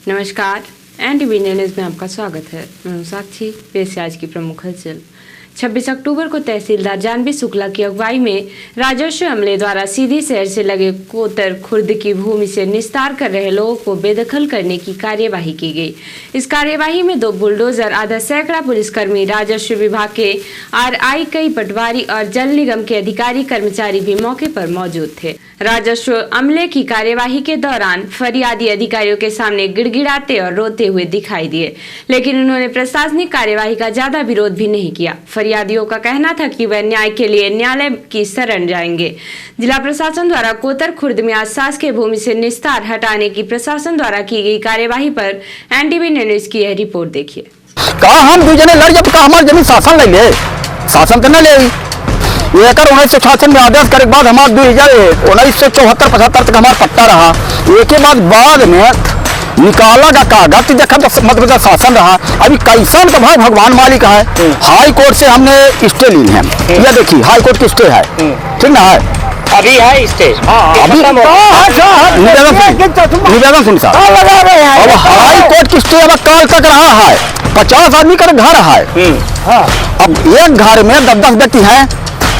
नमस्कार, NTV news में आपका स्वागत है। मैं हूं साक्षी। पेश है आज की प्रमुख हलचल। 26 अक्टूबर को तहसीलदार जानवी शुक्ला की अगुवाई में राजस्व अमले द्वारा सीधी शहर से लगे कोतर खुर्द की भूमि से निस्तार कर रहे लोगों को बेदखल करने की कार्यवाही की गई। इस कार्यवाही में 2 बुलडोजर, आधा सैकड़ा पुलिसकर्मी, राजस्व विभाग के आरआई, कई पटवारी और जल निगम के अधिकारी कर्मचारी भी मौके पर मौजूद थे। राजस्व अमले की कार्यवाही के दौरान फरियादी अधिकारियों के सामने गिड़गिड़ाते और रोते हुए दिखाई दिए, लेकिन उन्होंने प्रशासनिक कार्यवाही का ज्यादा विरोध भी नहीं किया। फरियादियों का कहना था कि वह न्याय के लिए न्यायालय की शरण जाएंगे। जिला प्रशासन द्वारा कोतर खुर्द में आज शासकीय भूमि से निस्तार हटाने की प्रशासन द्वारा की गई कार्यवाही पर एनटीवी न्यूज़ की यह रिपोर्ट देखिए। कहा हम दू जने लड़ जब हमारे जमीन शासन ले शासन तो न ले 1966 में आदेश करे के बाद हमारे 1974-75 तक हमारा पट्टा रहा। एक के बाद में निकाला का कागज देखा तो मतलब शासन रहा। अभी कैसन का भाई भगवान मालिक है। हाई कोर्ट से हमने स्टे ली है। यह देखिए हाई कोर्ट की स्टे है, ठीक ना है, अभी है स्टे। अभी निवेदन सुन साहब, अब हाई कोर्ट की स्टे अब काल तक रहा है। 50 आदमी का घर है। अब एक घर में 10-10 व्यक्ति हैं,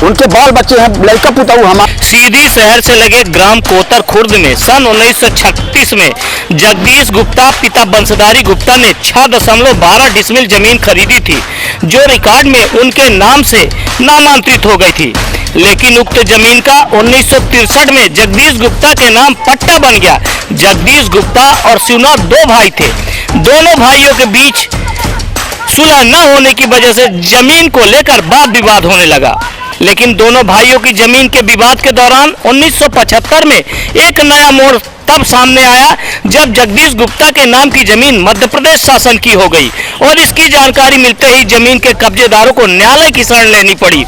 उनके बाल बच्चे हैं, लड़का पुताऊ हमारा। सीधी शहर से लगे ग्राम कोतर खुर्द में सन 1936 में जगदीश गुप्ता पिता बंसधारी गुप्ता ने 6.12 डिसमिल जमीन खरीदी थी, जो रिकॉर्ड में उनके नाम से नामांतरित हो गई थी। लेकिन उक्त जमीन का 1963 में जगदीश गुप्ता के नाम पट्टा बन गया। जगदीश गुप्ता और शिवनाथ 2 भाई थे। दोनों भाइयों के बीच सुलह न होने की वजह से जमीन को लेकर वाद विवाद होने लगा। लेकिन दोनों भाइयों की जमीन के विवाद के दौरान 1975 में एक नया मोड़ तब सामने आया जब जगदीश गुप्ता के नाम की जमीन मध्य प्रदेश शासन की हो गई और इसकी जानकारी मिलते ही जमीन के कब्जेदारों को न्यायालय की शरण लेनी पड़ी।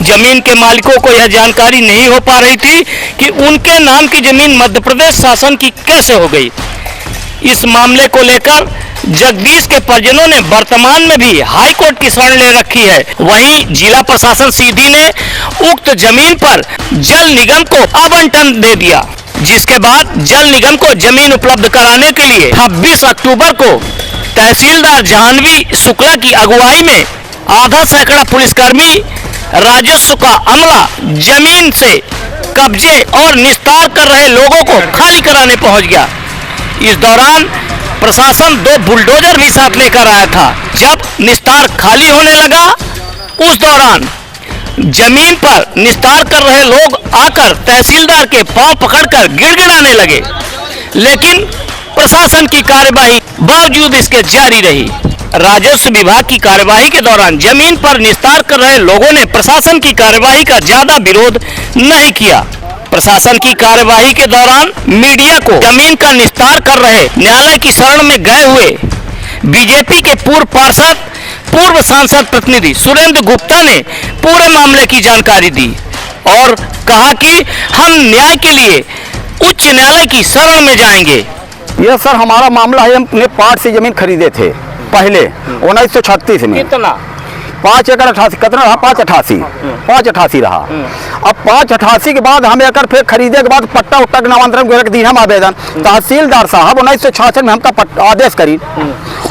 जमीन के मालिकों को यह जानकारी नहीं हो पा रही थी कि उनके नाम की जमीन मध्य प्रदेश शासन की कैसे हो गई। इस मामले को लेकर जगदीश के परिजनों ने वर्तमान में भी हाई कोर्ट की शरण ले रखी है। वहीं जिला प्रशासन सीधी ने उक्त जमीन पर जल निगम को आवंटन दे दिया, जिसके बाद जल निगम को जमीन उपलब्ध कराने के लिए 26 अक्टूबर को तहसीलदार जानवी शुक्ला की अगुवाई में आधा सैकड़ा पुलिसकर्मी, राजस्व का अमला जमीन से कब्जे और निस्तार कर रहे लोगों को खाली कराने पहुंच गया। इस दौरान प्रशासन 2 बुलडोजर भी साथ लेकर आया था। जब निस्तार खाली होने लगा, उस दौरान जमीन पर निस्तार कर रहे लोग आकर तहसीलदार के पांव पकड़कर गिड़गिड़ाने लगे, लेकिन प्रशासन की कार्यवाही बावजूद इसके जारी रही। राजस्व विभाग की कार्यवाही के दौरान जमीन पर निस्तार कर रहे लोगों ने प्रशासन की कार्यवाही का ज्यादा विरोध नहीं किया। प्रशासन की कार्यवाही के दौरान मीडिया को जमीन का निस्तार कर रहे न्यायालय की शरण में गए हुए बीजेपी के पूर्व पार्षद, पूर्व सांसद प्रतिनिधि सुरेंद्र गुप्ता ने पूरे मामले की जानकारी दी और कहा कि हम न्याय के लिए उच्च न्यायालय की शरण में जाएंगे। ये सर हमारा मामला है, हमने पार्ट से जमीन खरीदे थे पहले 1936 में। कितना? 5 एकड़ 88 कितना रहा? 588 रहा। अब 588 के बाद हम एकड़ फिर खरीदे के बाद पट्टा उट्टा के नामांतरण रख दी हम आवेदन। तहसीलदार साहब 1966 में हमका आदेश करी।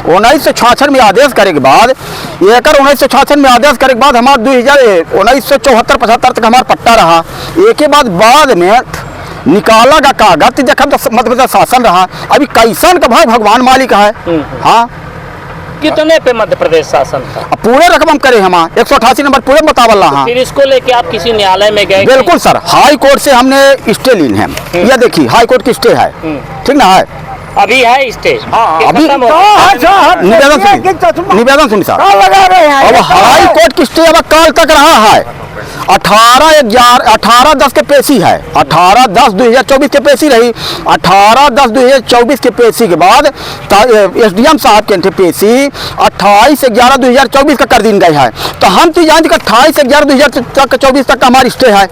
1966 में आदेश करे के बाद एकड़ 1966 में आदेश करे के बाद हमारा 1974-75 तक हमारा पट्टा रहा। एक के बाद में निकाला का कागज देखा तो मतलब शासन रहा। अभी कैसन का भाई भगवान मालिक है। हाँ, कितने पे मध्य प्रदेश शासन था? पूरे रकम हम करे, हम 188 नंबर पूरे बतावल रहा। फिर इसको लेके आप किसी न्यायालय में गए? बिल्कुल सर, हाई कोर्ट से हमने स्टे ली है। यह देखिए हाई कोर्ट की स्टे है, ठीक ना है, अभी है स्टे। अभी निवेदन सुन साहब, अब हाई कोर्ट की स्टे अब काल तक रहा है। 18/10 के पेशी है। 18/10/2024 के पेशी रही। 18/10/2024 के पेशी के बाद एसडीएम साहब के पेशी 28/11/2024 का कर दिन गई है। तो हम तो जानते कि 28/11/2024 तक हमारी स्टे है।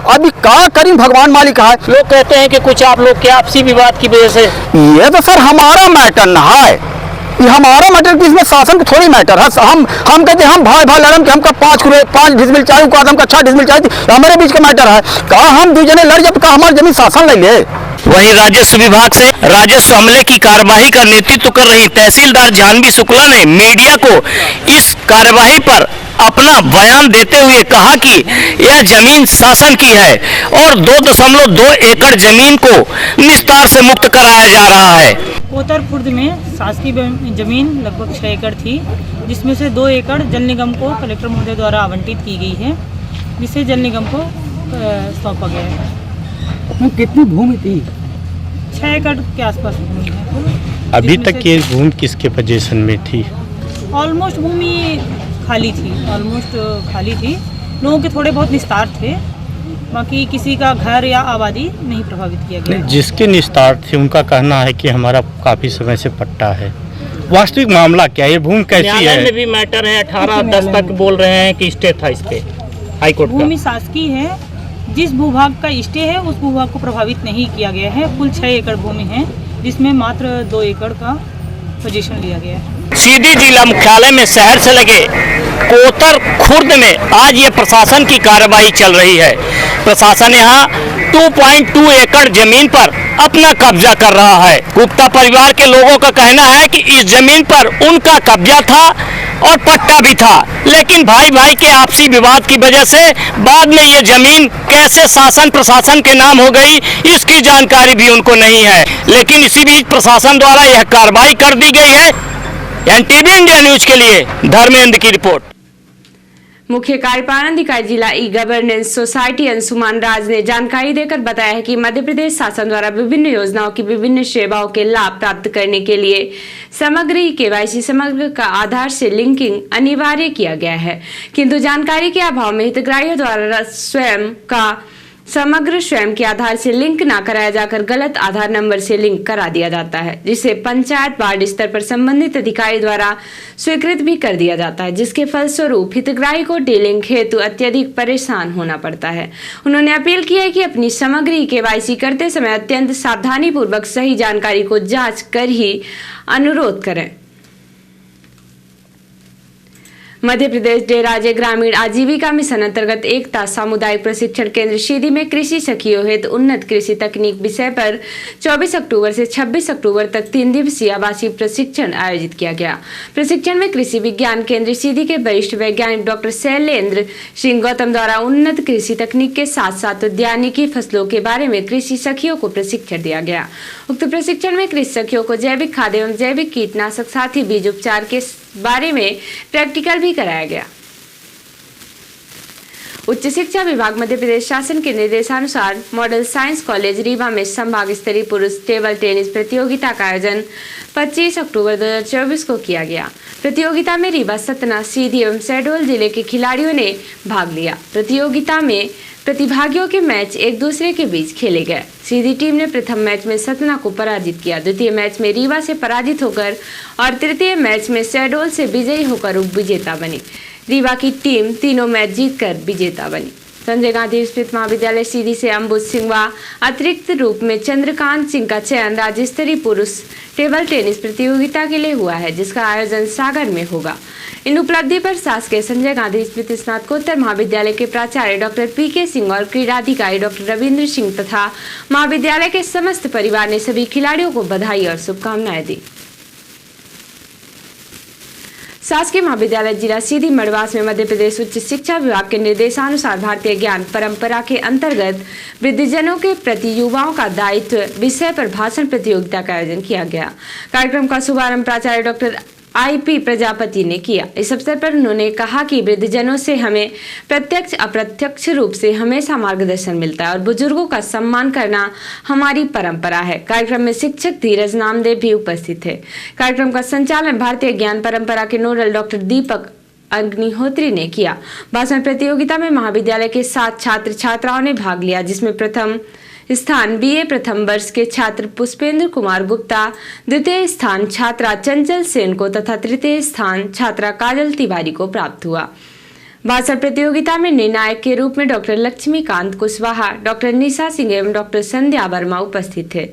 अभी क्या करीं भगवान मालिक है। लोग कहते हैं कि कुछ आप लोग के आपसी विवाद की वजह से। ये तो सर हमारा मैटर न है, ये हमारा मैटर की, इसमें शासन का थोड़ी मैटर है। हम कहते हैं हम भाई लड़म कि हमका 5 डिसमिल चाहिए, हमका 6 डिसमिल चाहिए, हमारे बीच का मैटर है। कहा हम 2 जने लड़ जब का हमारी जमीन शासन ले ले। वहीं राजस्व विभाग से राजस्व अमले की कार्यवाही का नेतृत्व कर रही तहसीलदार जानवी शुक्ला ने मीडिया को इस कार्यवाही पर अपना बयान देते हुए कहा कि यह जमीन शासन की है और 2.2 एकड़ जमीन को निस्तार से मुक्त कराया जा रहा है। कोतर खुर्द में शासकीय जमीन लगभग 6 एकड़ थी, जिसमें से 2 एकड़ जल निगम को कलेक्टर महोदय द्वारा आवंटित की गई है, जिसे जल निगम को सौंपा गया है। कितनी भूमि थी? 6 एकड़ के आसपास भूमि है। अभी तक ये भूमि किसके पोजीशन में थी? ऑलमोस्ट भूमि खाली थी, लोगों के थोड़े बहुत निस्तार थे, बाकी किसी का घर या आबादी नहीं प्रभावित किया गया। जिसके निस्तार थे उनका कहना है कि हमारा काफी समय से पट्टा है। वास्तविक मामला क्या है? ये भूमि कैसी है? न्यायालय में भी मैटर है, 18/10 तक बोल रहे हैं कि स्टे था इस पे हाईकोर्ट का। भूमि शासकीय है, जिस भूभाग का स्टे है उस भूभाग को प्रभावित नहीं किया गया है। कुल 6 एकड़ भूमि है, जिसमें मात्र 2 एकड़ का पोजीशन लिया गया है। सीधी जिला मुख्यालय में शहर से लगे कोतर खुर्द में आज ये प्रशासन की कार्रवाई चल रही है। प्रशासन यहाँ 2.2 एकड़ जमीन पर अपना कब्जा कर रहा है। गुप्ता परिवार के लोगों का कहना है कि इस जमीन पर उनका कब्जा था और पट्टा भी था, लेकिन भाई भाई के आपसी विवाद की वजह से बाद में ये जमीन कैसे शासन प्रशासन के नाम हो गई, इसकी जानकारी भी उनको नहीं है। लेकिन इसी बीच प्रशासन द्वारा यह कार्रवाई कर दी गई है। एनटीवी इंडिया न्यूज के लिए धर्मेंद्र की रिपोर्ट। मुख्य कार्यपालन अधिकारी जिला ई गवर्नेंस सोसाइटी अंशुमान राज ने जानकारी देकर बताया है कि मध्य प्रदेश शासन द्वारा विभिन्न योजनाओं की विभिन्न सेवाओं के लाभ प्राप्त करने के लिए समग्र केवाईसी समग्र का आधार से लिंकिंग अनिवार्य किया गया है, किंतु जानकारी के अभाव में हितग्राहियों द्वारा स्वयं के आधार से लिंक न कराया जाकर गलत आधार नंबर से लिंक करा दिया जाता है, जिसे पंचायत वार्ड स्तर पर संबंधित अधिकारी द्वारा स्वीकृत भी कर दिया जाता है, जिसके फलस्वरूप हितग्राही को डीलिंक हेतु अत्यधिक परेशान होना पड़ता है। उन्होंने अपील की है कि अपनी समग्र केवाईसी करते समय अत्यंत सावधानी पूर्वक सही जानकारी को जांच कर ही अनुरोध करें। मध्य प्रदेश डेराजे ग्रामीण आजीविका मिशन अंतर्गत एकता सामुदायिक प्रशिक्षण केंद्र सीधी में कृषि सखियों हेतु उन्नत कृषि तकनीक विषय पर 24 अक्टूबर से 26 अक्टूबर तक 3 दिवसीय आवासीय प्रशिक्षण आयोजित किया गया। प्रशिक्षण में कृषि विज्ञान केंद्र सीधी के वरिष्ठ वैज्ञानिक डॉक्टर शैलेंद्र सिंह गौतम द्वारा उन्नत कृषि तकनीक के साथ साथ उद्यानिकी फसलों के बारे में कृषि सखियों को प्रशिक्षण दिया गया। उक्त प्रशिक्षण में कृषि सखियों को जैविक खाद एवं जैविक कीटनाशक साथ ही बीज उपचार के बारे में प्रैक्टिकल भी कराया गया। उच्च शिक्षा विभाग मध्य प्रदेश शासन के निर्देशानुसार मॉडल साइंस कॉलेज रीवा में संभाग स्तरीय पुरुष टेबल टेनिस प्रतियोगिता का आयोजन 25 अक्टूबर 2024 को किया गया। प्रतियोगिता में रीवा, सतना, सीधी एवं शहडोल जिले के खिलाड़ियों ने भाग लिया। प्रतियोगिता में प्रतिभागियों के मैच एक दूसरे के बीच खेले गए। सीधी टीम ने प्रथम मैच में सतना को पराजित किया, द्वितीय मैच में रीवा से पराजित होकर और तृतीय मैच में शहडोल से विजयी होकर उप विजेता बनी। रीवा की टीम तीनों मैच जीतकर विजेता बनी। संजय गांधी स्थित महाविद्यालय सीधी से अम्बुज सिंह व अतिरिक्त रूप में चंद्रकांत सिंह का चयन राज्य स्तरीय पुरुष टेबल टेनिस प्रतियोगिता के लिए हुआ है, जिसका आयोजन सागर में होगा। इन उपलब्धि पर शासकीय संजय गांधी स्मृत स्नातकोत्तर महाविद्यालय के प्राचार्य डॉक्टर पीके सिंह और क्रीड़ाधिकारी डॉक्टर रविंद्र सिंह तथा महाविद्यालय के समस्त परिवार ने सभी खिलाड़ियों को बधाई और शुभकामनाएं दी। शासकीय महाविद्यालय जिला सीधी मड़वास में मध्य प्रदेश उच्च शिक्षा विभाग के निर्देशानुसार भारतीय ज्ञान परंपरा के अंतर्गत वृद्धजनों के प्रति युवाओं का दायित्व विषय पर भाषण प्रतियोगिता का आयोजन किया गया। कार्यक्रम का शुभारंभ प्राचार्य डॉक्टर IP प्रजापति ने किया। इस अवसर पर उन्होंने कहा कि वृद्धजनों से हमें प्रत्यक्ष अप्रत्यक्ष रूप से हमेशा मार्गदर्शन मिलता है और बुजुर्गों का सम्मान करना हमारी परंपरा है। कार्यक्रम में शिक्षक धीरज नामदेव भी उपस्थित थे। कार्यक्रम का संचालन भारतीय ज्ञान परंपरा के नोडल डॉक्टर दीपक अग्निहोत्री ने किया। भाषण प्रतियोगिता में महाविद्यालय के 7 छात्र छात्राओं ने भाग लिया, जिसमें प्रथम स्थान BA प्रथम वर्ष के छात्र पुष्पेंद्र कुमार गुप्ता, द्वितीय स्थान छात्रा चंचल सेन को तथा तृतीय स्थान छात्रा काजल तिवारी को प्राप्त हुआ। भाषण प्रतियोगिता में निर्णायक के रूप में डॉक्टर लक्ष्मीकांत कुशवाहा, डॉक्टर निशा सिंह एवं डॉक्टर संध्या वर्मा उपस्थित थे।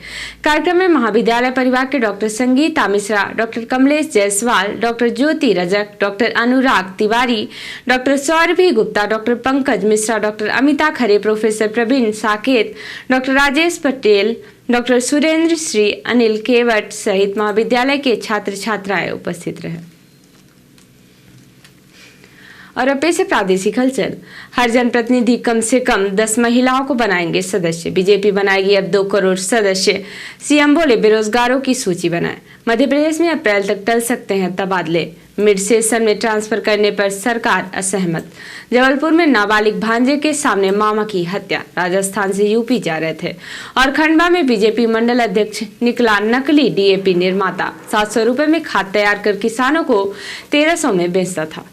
कार्यक्रम में महाविद्यालय परिवार के doctor Sangeeta Mishra, doctor Kamlesh Jaiswal, doctor Jyoti Rajak, doctor Anurag Tiwari, doctor Saurabhi Gupta, doctor Pankaj Mishra, doctor Amita Khare, professor Praveen Saket, doctor Rajesh Patel, doctor Surendra Shri Anil Kewat सहित महाविद्यालय के छात्र छात्राएं उपस्थित रहे। और अब पेश है प्रादेशिक हलचल। हर जनप्रतिनिधि कम से कम 10 महिलाओं को बनाएंगे सदस्य। बीजेपी बनाएगी अब 2 करोड़ सदस्य। सीएम बोले बेरोजगारों की सूची बनाए। मध्य प्रदेश में अप्रैल तक टल सकते हैं तबादले। मिड सेशन में ट्रांसफर करने पर सरकार असहमत। जबलपुर में नाबालिग भांजे के सामने मामा की हत्या। राजस्थान से यूपी जा रहे थे। और खंडवा में बीजेपी मंडल अध्यक्ष निकला नकली डीएपी निर्माता। 700 रुपए में खाद तैयार कर किसानों को 1300 में बेचता था।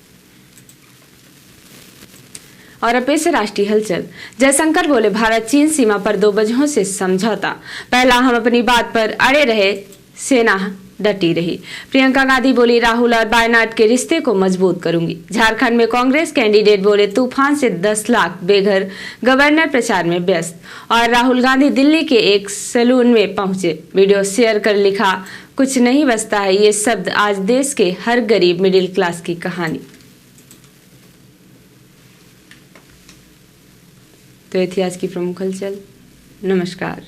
और अब पेश है राष्ट्रीय हलचल। जयशंकर बोले भारत चीन सीमा पर 2 वजहों से समझौता। पहला, हम अपनी बात पर अड़े रहे, सेना डटी रही। प्रियंका गांधी बोली राहुल और वायनाड के रिश्ते को मजबूत करूंगी। झारखंड में कांग्रेस कैंडिडेट बोले तूफान से 10 लाख बेघर, गवर्नर प्रचार में व्यस्त। और राहुल गांधी दिल्ली के एक सैलून में पहुंचे, वीडियो शेयर कर लिखा कुछ नहीं बचता है ये शब्द आज देश के हर गरीब मिडिल क्लास की कहानी। तो इतिहास की प्रमुख हलचल। नमस्कार।